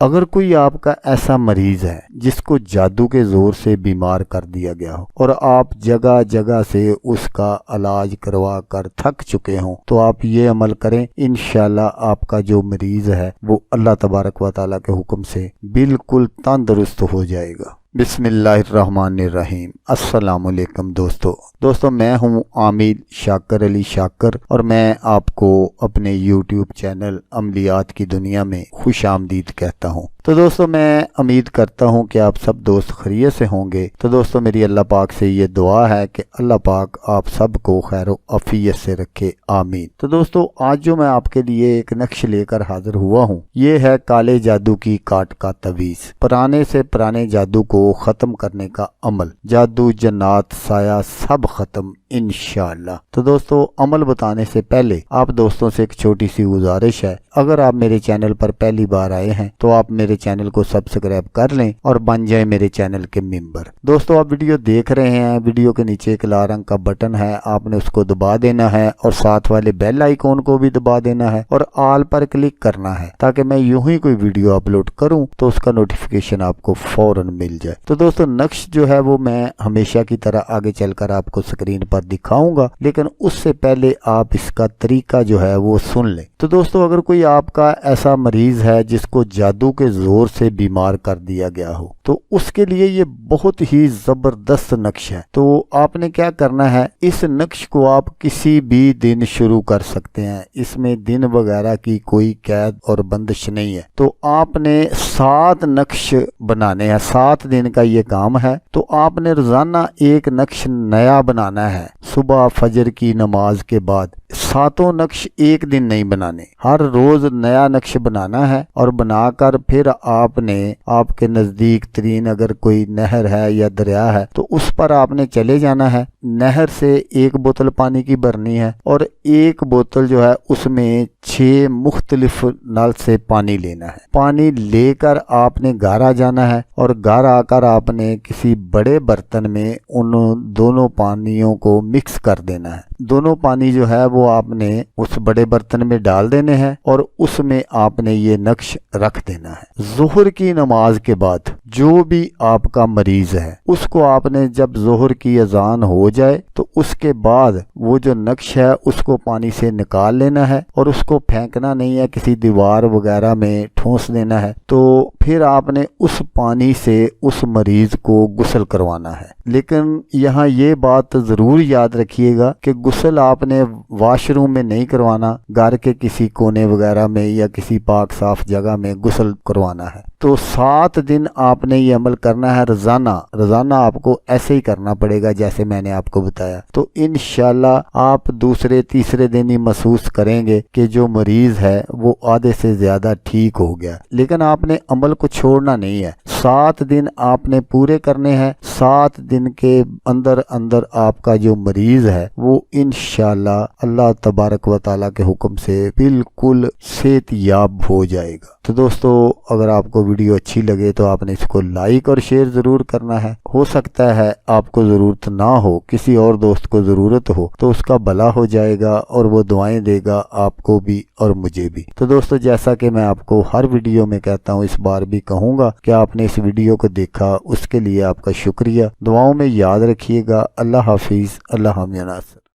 اگر کوئی آپ کا ایسا مریض ہے جس کو جادو کے زور سے بیمار کر دیا گیا ہو اور آپ جگہ جگہ سے اس کا علاج کروا کر تھک چکے ہوں تو آپ یہ عمل کریں، انشاءاللہ آپ کا جو مریض ہے وہ اللہ تبارک و تعالیٰ کے حکم سے بالکل تندرست ہو جائے گا۔ بسم اللہ الرحمن الرحیم۔ السلام علیکم دوستو میں ہوں عامل شاکر علی شاکر اور میں آپ کو اپنے یوٹیوب چینل عملیات کی دنیا میں خوش آمدید کہتا ہوں۔ تو دوستو میں امید کرتا ہوں کہ آپ سب دوست خیریت سے ہوں گے۔ تو دوستو میری اللہ پاک سے یہ دعا ہے کہ اللہ پاک آپ سب کو خیر و عافیت سے رکھے، آمین۔ تو دوستو آج جو میں آپ کے لیے ایک نقش لے کر حاضر ہوا ہوں یہ ہے کالے جادو کی کاٹ کا تعویذ، پرانے سے پرانے جادو کو ختم کرنے کا عمل، جادو جنات سایہ سب ختم انشاءاللہ۔ تو دوستو عمل بتانے سے پہلے آپ دوستوں سے ایک چھوٹی سی گزارش ہے، اگر آپ میرے چینل پر پہلی بار آئے ہیں تو آپ میرے چینل کو سبسکرائب کر لیں اور بن جائیں میرے چینل کے ممبر۔ دوستو آپ ویڈیو دیکھ رہے ہیں، ویڈیو کے نیچے ایک لال رنگ کا بٹن ہے، آپ نے اس کو دبا دینا ہے اور ساتھ والے بیل آئیکن کو بھی دبا دینا ہے اور آل پر کلک کرنا ہے تاکہ میں یوں ہی کوئی ویڈیو اپلوڈ کروں تو اس کا نوٹیفیکیشن آپ کو فوراً مل جائے۔ تو دوستو نقش جو ہے وہ میں ہمیشہ کی طرح آگے چل کر آپ کو سکرین پر دکھاؤں گا، لیکن اس سے پہلے آپ اس کا طریقہ جو ہے وہ سن لیں۔ تو دوستو اگر کوئی آپ کا ایسا مریض ہے جس کو جادو کے زور سے بیمار کر دیا گیا ہو تو اس کے لیے یہ بہت ہی زبردست نقش ہے۔ تو آپ نے کیا کرنا ہے، اس نقش کو آپ کسی بھی دن شروع کر سکتے ہیں، اس میں دن وغیرہ کی کوئی قید اور بندش نہیں ہے۔ تو آپ نے 7 نقش بنانے ہیں، 7 دن کا یہ کام ہے۔ تو آپ نے روزانہ ایک نقش نیا بنانا ہے، صبح فجر کی نماز کے بعد 7 نقش ایک دن نہیں بنانے، ہر روز نیا نقش بنانا ہے اور بنا کر پھر آپ نے آپ کے نزدیک ترین اگر کوئی نہر ہے یا دریا ہے تو اس پر آپ نے چلے جانا ہے، نہر سے 1 بوتل پانی کی بھرنی ہے اور 1 بوتل جو ہے اس میں 6 مختلف نل سے پانی لینا ہے۔ پانی لے کر آپ نے گھر آ جانا ہے اور گھر آ کر آپ نے کسی بڑے برتن میں ان دونوں پانیوں کو مکس کر دینا ہے۔ دونوں پانی جو ہے وہ آپ نے اس بڑے برتن میں ڈال دینے ہیں اور اس میں آپ نے یہ نقش رکھ دینا ہے۔ ظہر کی نماز کے بعد جو بھی آپ کا مریض ہے اس کو آپ نے جب ظہر کی اذان ہو جائے تو اس کے بعد وہ جو نقش ہے اس کو پانی سے نکال لینا ہے اور اس کو پھینکنا نہیں ہے، کسی دیوار وغیرہ میں ٹھونس دینا ہے۔ تو پھر آپ نے اس پانی سے اس مریض کو غسل کروانا ہے، لیکن یہاں یہ بات ضرور یاد رکھیے گا کہ غسل آپ نے واش روم میں نہیں کروانا، گھر کے کسی کونے وغیرہ میں یا کسی پاک صاف جگہ میں غسل کروانا ہے۔ تو 7 دن آپ نے یہ عمل کرنا ہے، روزانہ آپ کو ایسے ہی کرنا پڑے گا جیسے میں نے آپ کو بتایا۔ تو انشاءاللہ آپ دوسرے تیسرے دن ہی محسوس کریں گے کہ جو مریض ہے وہ آدھے سے زیادہ ٹھیک ہو گیا، لیکن آپ نے عمل کو چھوڑنا نہیں ہے۔ 7 دن آپ نے پورے کرنے ہیں، 7 دن کے اندر آپ کا جو مریض ہے وہ انشاءاللہ اللہ تبارک و تعالیٰ کے حکم سے بالکل صحت یاب ہو جائے گا۔ تو دوستو اگر آپ کو ویڈیو اچھی لگے تو آپ نے اس کو لائک اور شیئر ضرور کرنا ہے۔ ہو سکتا ہے آپ کو ضرورت نہ ہو، کسی اور دوست کو ضرورت ہو تو اس کا بھلا ہو جائے گا اور وہ دعائیں دے گا آپ کو بھی اور مجھے بھی۔ تو دوستو جیسا کہ میں آپ کو ہر ویڈیو میں کہتا ہوں، اس بار بھی کہوں گا کہ آپ نے اس ویڈیو کو دیکھا، اس کے لیے آپ کا شکریہ۔ دعاؤں میں یاد رکھیے گا۔ اللہ حافظ، اللہ حافظ۔